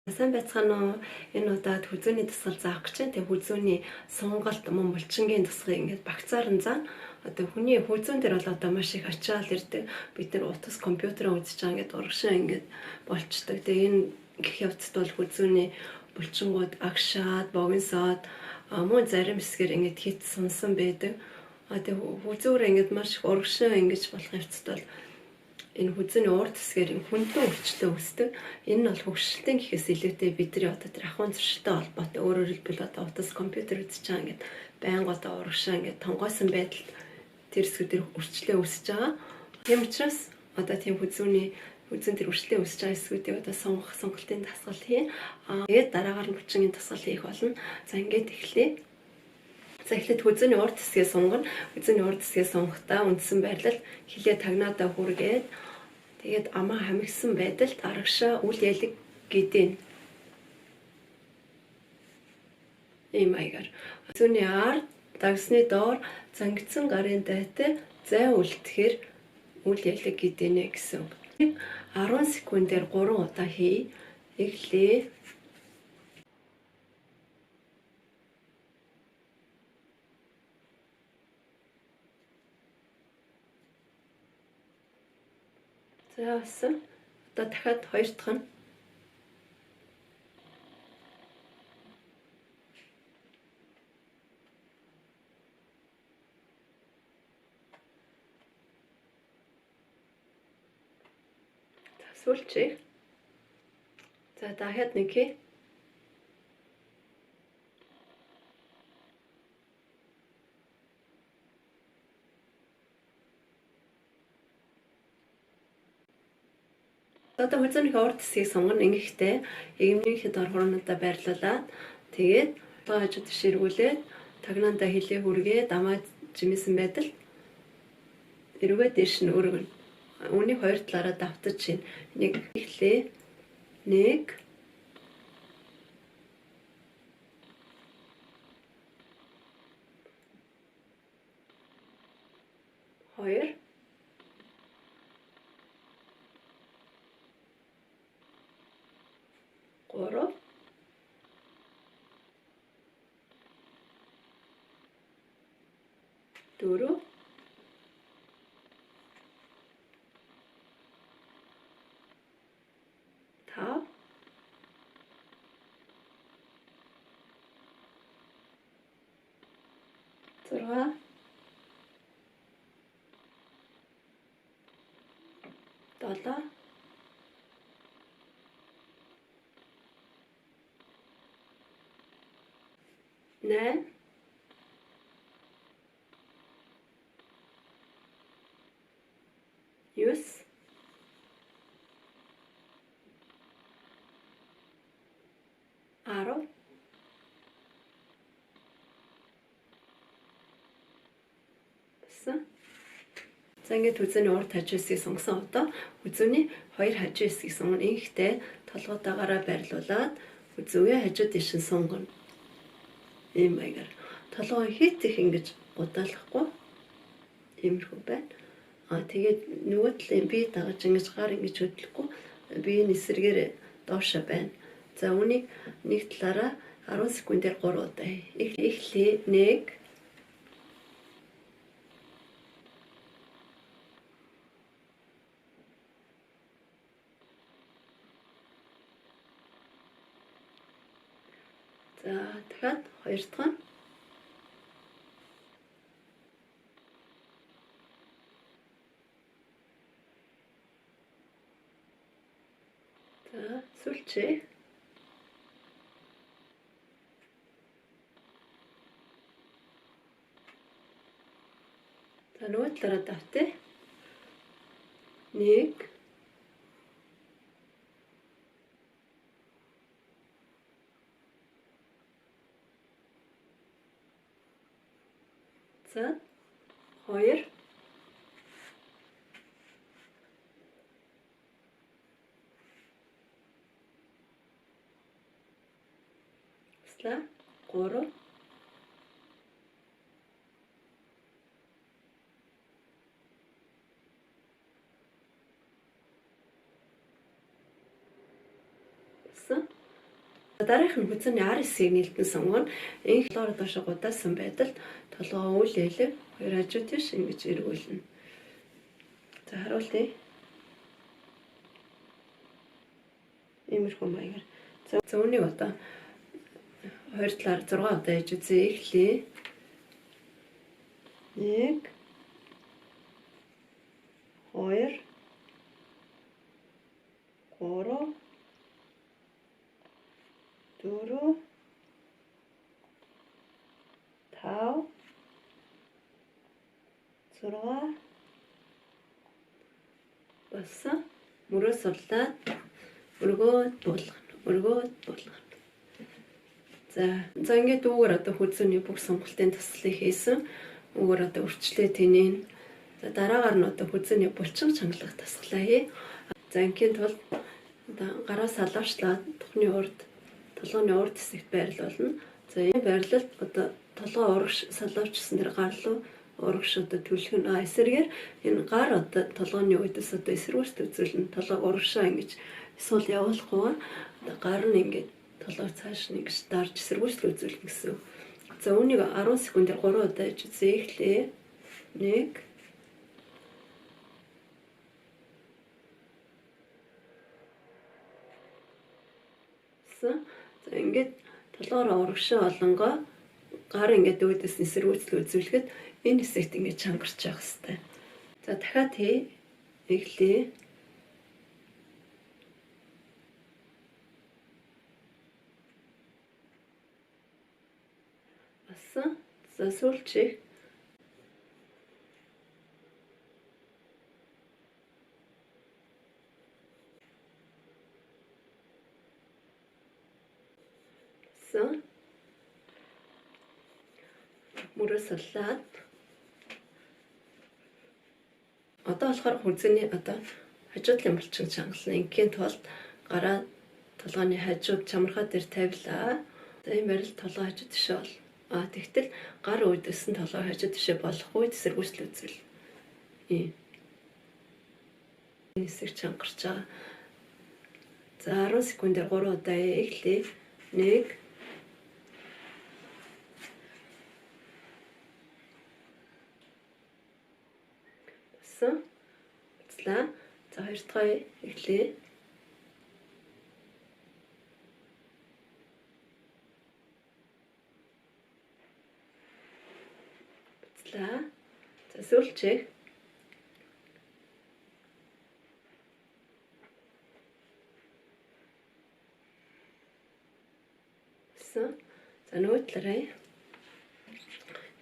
Сайн байцгаана уу? Энэ удаад хүзүүний тасгал заах гэж байна. Тэгээ хүзүүний сонголт мөн булчингийн тасгыг ингээд багцаар нь заана. Одоо хүний хүзүүн дээр бол одоо маш их ачаал ирдэг. Бид нар утас компьютероо үзэж байгаа ингээд урагшаа ингээд болчдөг. Тэгээ энэ гэх явцад бол хүзүүний булчингууд агшаад, богиносоод мөн зарим хэсгээр ингээд хит сунсан байдаг. Тэгээ хүзүүрээ ингээд маш их урагшаа ингэж болох явцад бол энэ хүзүүний урд хэсгээр хүндэн өвчлөө үүсдэг. Энэ нь бол хөгшилтийн гэхээс илүүтэй бидний одоо тэр ахуйн зуршилтай холбоотой. Өөрөөр хэлбэл одоо утас компьютер үзэж байгаа ингээд байнга одоо урагшаа ингээд тонгоосон байдалд тэр хэсгүүдээр өрчлөө үүсэж байгаа. Тийм учраас одоо тийм хүзүүн тэр өрчлөө үүсэж байгаа хэсгүүдийг одоо сонголтын дасгал хийн. Тэгээд дараагаар нь булчингийн дасгал хийх болно. За ингээд эхлэе. За эхлээд хүзүүний урд хэсгээ сунгана. Хүзүүний урд хэсгээ сунгахтаа үндсэн байрлал хилээ тагнаадаа хүргээд тэгээд амаа хамигсан байдалд арагшаа үл ялэг гидэн. Ийм маягаар. Хүзүүний ард дагсны доор зангидсан гарын дайтай зай үлдэхээр үл ялэг гидэнэ гэсэн үг. 10 секундээр 3 удаа хий. Эхлэе. За болсон. Одоо дахиад хоёр дахь нь. За сүүлчээ. За дахиад нэг хий. Одоо хүзүүний урд хэсгийг сонгоно. Ингэхдээ игэмнийхэд орхорнуудаа байрлуулад тэгээд одоо хажууд ширгүүлээд тагнаандаа хилээ хүргээд амаа жимсэн байдал эргээ дээш нь өргөнө. Үүнийг хоёр талаараа давтаж чинь нэг эхлээ. 1 2 3 4 5 6 7 8 9 10 За ингээд хүзүүний урд хажуу хэсгийг сонгосон одоо хүзүүний хоёр хажуу хэсгийг сонгоно. Ингэхдээ толгоотойгоороо байрлуулад хүзүүгээ хажуу дэш нь сонгоно. Ийм маягаар. Толгой хийц их ингэж удаалахгүй. Иймэрхүү байна. Тэгээд нөгөө талын бие дагаж ингэж гар ингэж хөдлөхгүй. Биеийн эсрэгээр доошоо байна. За үүнийг нэг талаараа 10 секундээр 3 удаа хий. Эхлэе. 1 За дахиад хоёр дахь нь. За сүүлчээ. За нөгөө талаараа давтъя. 1 За 2 3 болсон. Дараах нь хүзүүний ар хэсгийг нэлтэн сонгоно. Инх толгоор доош гудаасан байдалд толгоо үл хэлээ хоёр хажууд тийш ингэж эргүүлнэ. За харуулъя. Иймэрхүү маягаар. За үүнийг одоо хоёр талаар 6 удаа хийж үзье. Эхлэе. 1 2 3 4 5 6 басан мөрөө сурлаад өргөөд болгоно. За ингээд үүгээр одоо хүзүүний бүх сонголтын туслыг хийсэн. Үүгээр одоо өрчлөө тэнийн. За дараагаар нь одоо хүзүүний булчин чангалах тасгалаа хий. За ингийн тулд одоо гараа салаачлаад тухны урд толгойн урд хэсэгт байрлуулна. За энэ байрлалд одоо толгой урагш салаавчсан тэр гар руу урагш одоо түлхэн эсэргээр энэ гар одоо толгойн үдээс одоо эсрүүст үзүүлнэ. Толгой урагшаа ингэж эсвэл явуулахгүй гар нь ингэж толгой цааш нэгж дарж эсрүүст үзүүлнэ гэсэн. За үүнийг 10 секундээр 3 удаа хийж үзье. Эхлэе. 1 За ингээд толгоор урагшаа олонгоо гар ингээд өөдөөс эсрүүцэл үзүүлэхэд энэ хэсэгт ингээд чангарч явах хэрэгтэй. За дахиад хий. Эхлэе. Басан. За сүүлчийг. Мөрөө сурлаад одоо болохоор хүзүүний одоо хажуудлын булчин чангална. Ингийн тулд гараа толгойн хажууд чамархаа дээр тавилаа. За энэ барил толгой хажууд тишээ бол. Тэгтэл гар өөдөөс нь толгой хажууд тишээ болохгүй эсэргүүцэл үзвэл. Энэ хэсэг чангарч байгаа. За 10 секундээр 3 удаа эхлэе. 1 Буцлаа. За хоёр дахь эхлэе. Буцлаа. За сүүлчээ. За нөгөө талаараа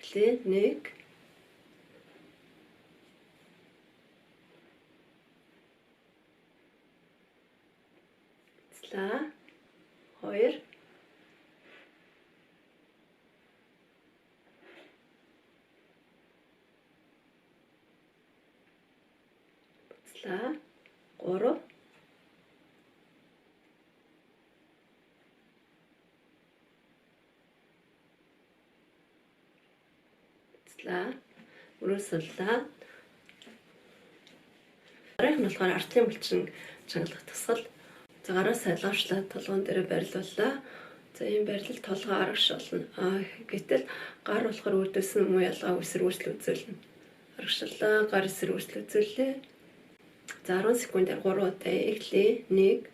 эхлэе. 1 2 буцлаа 3 буцлаа мөрөө сурлаа. Дараах нь болохоор артлын булчин чангалах тасгал. За гараа салгавчлаад толгоон дээр барилууллаа. За ийм барилал толгой арагш болно. Гэтэл гар болохоор өөдөөс нь муу ялгаа эсрүүцэл үзүүлнэ. Арагшлаа гар эсрүүцэл үзүүллээ. За 10 секундээр 3 удаа эхлэе. 1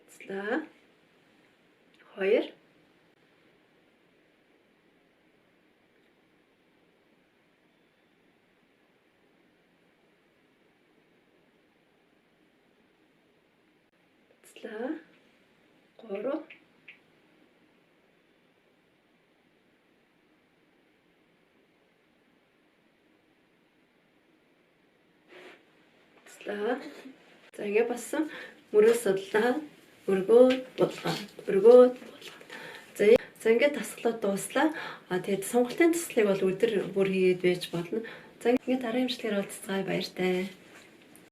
буцлаа 2 3 За ингэ басан мөрөө судлаа өргөөд болгоо. За ингээд тасгалаад дууслаа. Тэгээд сонголтын туслыг бол өдөр бүр хийгээд байж болно. За ингээд дараагийн имжлэгээр уулзцаая баяртай.